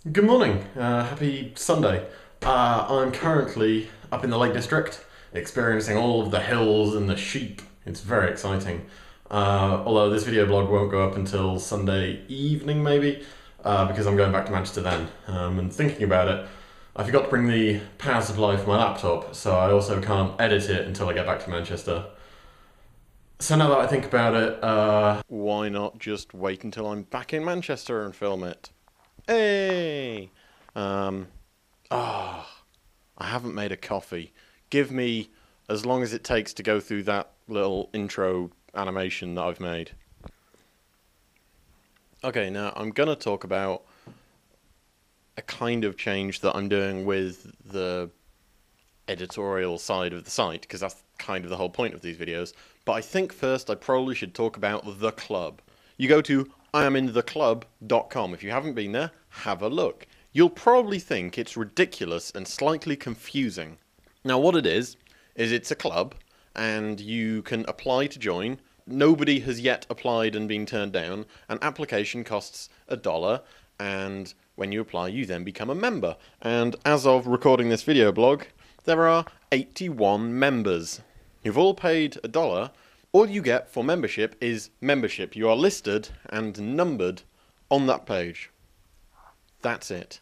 Good morning. Happy Sunday. I'm currently up in the Lake District, experiencing all of the hills and the sheep. It's very exciting. Although this video blog won't go up until Sunday evening, maybe, because I'm going back to Manchester then. And thinking about it, I forgot to bring the power supply for my laptop, so I also can't edit it until I get back to Manchester. So now that I think about it, Why not just wait until I'm back in Manchester and film it? Hey! Um, I haven't made a coffee. Give me as long as it takes to go through that little intro animation that I've made. Okay, now I'm gonna talk about a kind of change that I'm doing with the editorial side of the site, because that's kind of the whole point of these videos. But I think first I probably should talk about the club. You go to iamintheclub.com. If you haven't been there, have a look. You'll probably think it's ridiculous and slightly confusing. Now what it is it's a club, and you can apply to join. Nobody has yet applied and been turned down. An application costs $1, and when you apply, you then become a member. And as of recording this video blog, there are 81 members. You've all paid $1. All you get for membership is membership. You are listed and numbered on that page. That's it.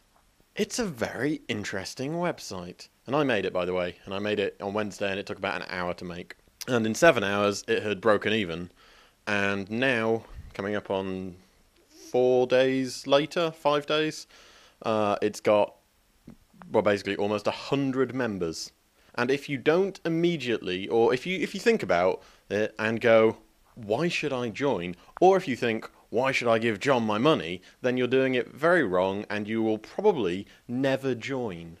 It's a very interesting website. And I made it, by the way. And I made it on Wednesday, and it took about an hour to make. And in 7 hours, it had broken even. And now, coming up on 4 days later, 5 days, it's got, well, basically almost 100 members. And if you don't immediately, or if you think about it and go, why should I join? Or if you think, why should I give John my money? Then you're doing it very wrong, and you will probably never join.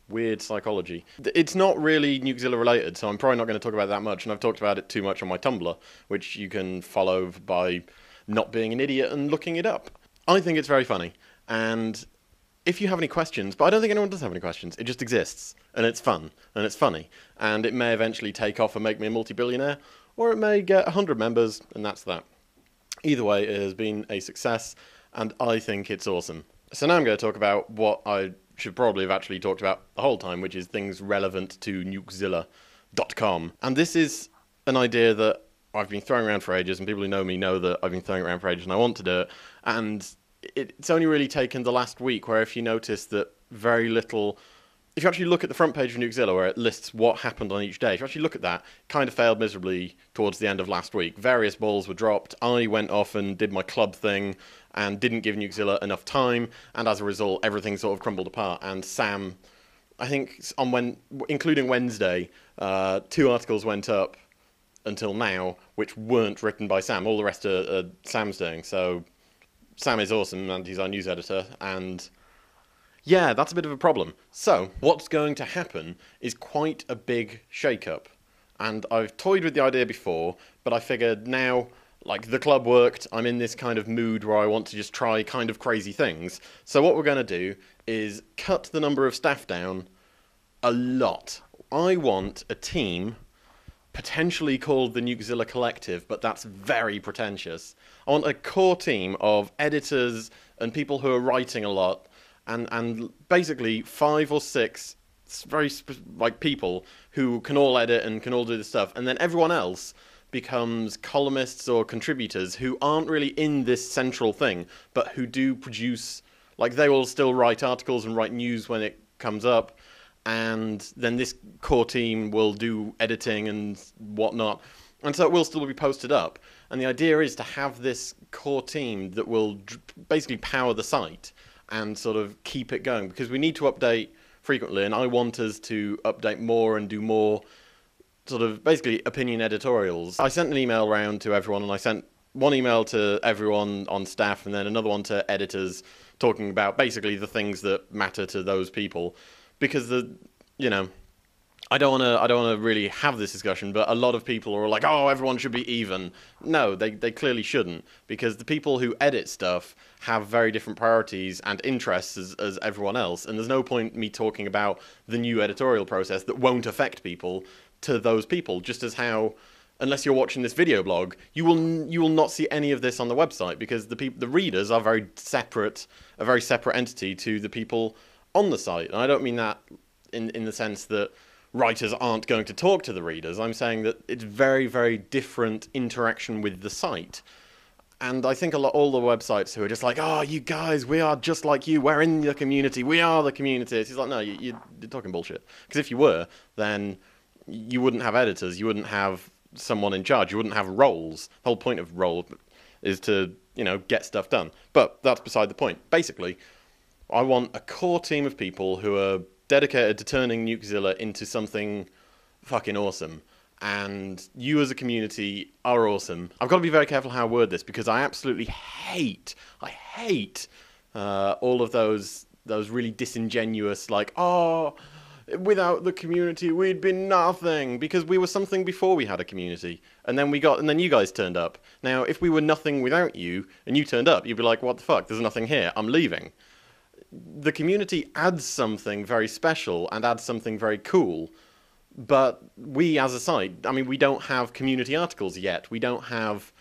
Weird psychology. It's not really Nukezilla related, so I'm probably not going to talk about that much, and I've talked about it too much on my Tumblr, which you can follow by not being an idiot and looking it up. I think it's very funny, and if you have any questions, but I don't think anyone does have any questions, it just exists, and it's fun, and it's funny, and it may eventually take off and make me a multi-billionaire, or it may get 100 members, and that's that. Either way, it has been a success, and I think it's awesome. So now I'm going to talk about what I should probably have actually talked about the whole time, which is things relevant to Nukezilla.com. And this is an idea that I've been throwing around for ages, and people who know me know that I've been throwing it around for ages and I want to do it. And it's only really taken the last week where, if you notice that very little... If you actually look at the front page of Nukezilla, where it lists what happened on each day, if you actually look at that, it kind of failed miserably towards the end of last week. Various balls were dropped. I went off and did my club thing and didn't give Nukezilla enough time, and as a result, everything sort of crumbled apart. And Sam, I think, including Wednesday, 2 articles went up until now, which weren't written by Sam. All the rest are Sam's doing. So Sam is awesome, and he's our news editor, and yeah, that's a bit of a problem. So, what's going to happen is quite a big shake-up. And I've toyed with the idea before, but I figured now, like, the club worked, I'm in this kind of mood where I want to just try kind of crazy things. So what we're going to do is cut the number of staff down a lot. I want a team potentially called the Nukezilla Collective, but that's very pretentious. I want a core team of editors and people who are writing a lot, and basically 5 or 6 very people who can all edit and can all do this stuff, and then everyone else becomes columnists or contributors who aren't really in this central thing, but who do produce, like, they will still write articles and write news when it comes up, and then this core team will do editing and whatnot, and so it will still be posted up. And the idea is to have this core team that will basically power the site and sort of keep it going, because we need to update frequently, and I want us to update more and do more sort of basically opinion editorials. I sent an email around to everyone, and I sent one email to everyone on staff and then another one to editors, talking about basically the things that matter to those people, because I don't want to really have this discussion, but a lot of people are like, oh, everyone should be even. No, they clearly shouldn't, because the people who edit stuff have very different priorities and interests as everyone else, and there's no point me talking about the new editorial process that won't affect people to those people, just as how unless you're watching this video blog, you will not see any of this on the website, because the readers are a very separate entity to the people on the site. And I don't mean that in the sense that writers aren't going to talk to the readers. I'm saying that it's very, very different interaction with the site. And I think all the websites who are just like, oh, you guys, we are just like you, we're in the community, we are the community. It's like, no, you're talking bullshit. Because if you were, then you wouldn't have editors, you wouldn't have someone in charge, you wouldn't have roles. The whole point of role is to, get stuff done. But that's beside the point. Basically, I want a core team of people who are dedicated to turning Nukezilla into something fucking awesome. And you as a community are awesome. I've got to be very careful how I word this, because I absolutely hate all of those really disingenuous, like, oh, without the community we'd be nothing, because we were something before we had a community, and then you guys turned up. Now, if we were nothing without you and you turned up, you'd be like, what the fuck, there's nothing here, I'm leaving. The community adds something very special and adds something very cool. But we, as a site, we don't have community articles yet. We don't have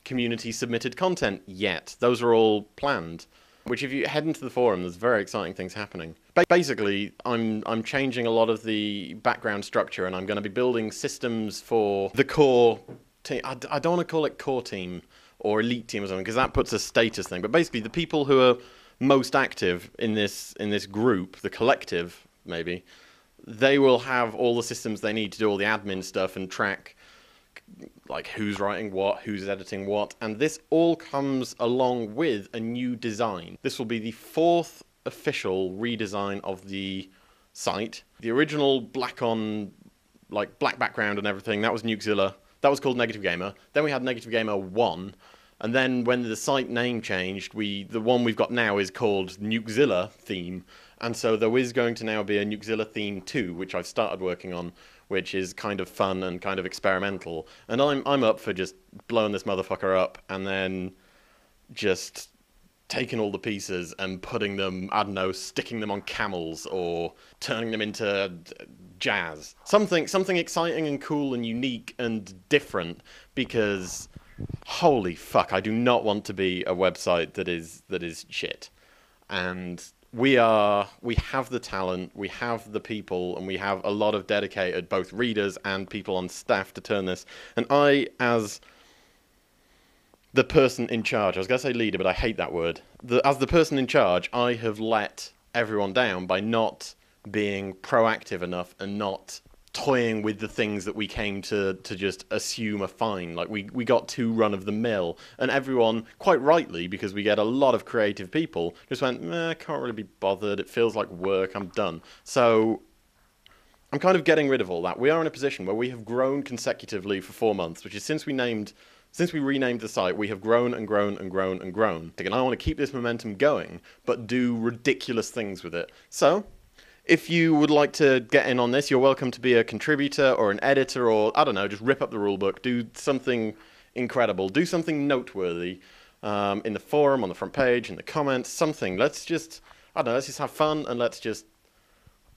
community-submitted content yet. Those are all planned. Which, if you head into the forum, there's very exciting things happening. Basically, I'm changing a lot of the background structure, and I'm going to be building systems for the core team. I don't want to call it core team or elite team or something, because that puts a status thing. But basically, the people who are most active in this group, the collective, maybe, they will have all the systems they need to do all the admin stuff and track, like, who's writing what, who's editing what, and this all comes along with a new design. This will be the 4th official redesign of the site. The original black background and everything, that was Nukezilla. That was called Negative Gamer. Then we had Negative Gamer 1, and then when the site name changed, the one we've got now is called Nukezilla Theme. And so there is going to now be a Nukezilla Theme 2, which I've started working on, which is kind of fun and kind of experimental. And I'm up for just blowing this motherfucker up and then just taking all the pieces and putting them, I don't know, sticking them on camels or turning them into jazz. Something exciting and cool and unique and different, because holy fuck, I do not want to be a website that is shit. And we have the talent, we have the people, and we have a lot of dedicated both readers and people on staff to turn this. And I, as the person in charge, I was going to say leader, but I hate that word. As the person in charge, I have let everyone down by not being proactive enough and not toying with the things that we came to just assume are fine. Like, we got too run-of-the-mill, and everyone, quite rightly, because we get a lot of creative people, just went, I can't really be bothered, it feels like work, I'm done. So I'm kind of getting rid of all that. We are in a position where we have grown consecutively for 4 months, which is since we renamed the site, we have grown and grown and grown and grown. And I want to keep this momentum going, but do ridiculous things with it. So if you would like to get in on this, you're welcome to be a contributor or an editor, or, I don't know, just rip up the rulebook, do something incredible, do something noteworthy in the forum, on the front page, in the comments, something. Let's just have fun, and let's just...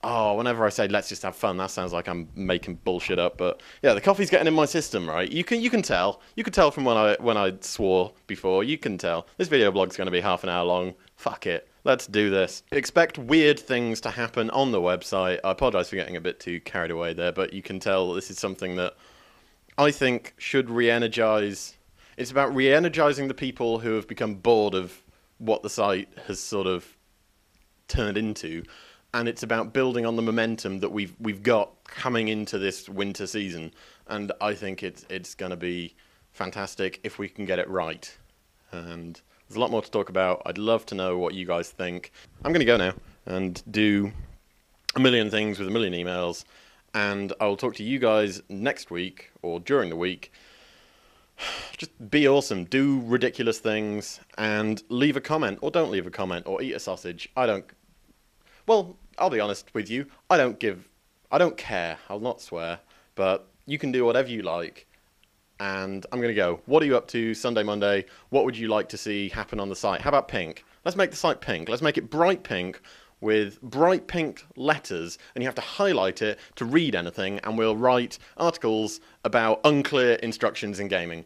Oh, whenever I say let's just have fun, that sounds like I'm making bullshit up, but yeah, the coffee's getting in my system, right? You can tell. You could tell from when I swore before. You can tell. This video blog's going to be half an hour long. Fuck it. Let's do this. Expect weird things to happen on the website. I apologise for getting a bit too carried away there, but you can tell this is something that I think should re-energise. It's about re-energising the people who have become bored of what the site has sort of turned into, and it's about building on the momentum that we've got coming into this winter season. And I think it's going to be fantastic if we can get it right. And there's a lot more to talk about. I'd love to know what you guys think. I'm going to go now and do a million things with a million emails, and I'll talk to you guys next week or during the week. Just be awesome, do ridiculous things, and leave a comment, or don't leave a comment, or eat a sausage. Well, I'll be honest with you, I don't care, I'll not swear, but you can do whatever you like. And I'm going to go, what are you up to Sunday, Monday? What would you like to see happen on the site? How about pink? Let's make the site pink. Let's make it bright pink with bright pink letters, and you have to highlight it to read anything, and we'll write articles about unclear instructions in gaming.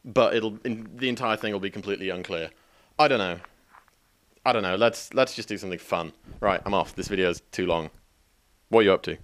But the entire thing will be completely unclear. I don't know. Let's just do something fun. Right, I'm off. This video is too long. What are you up to?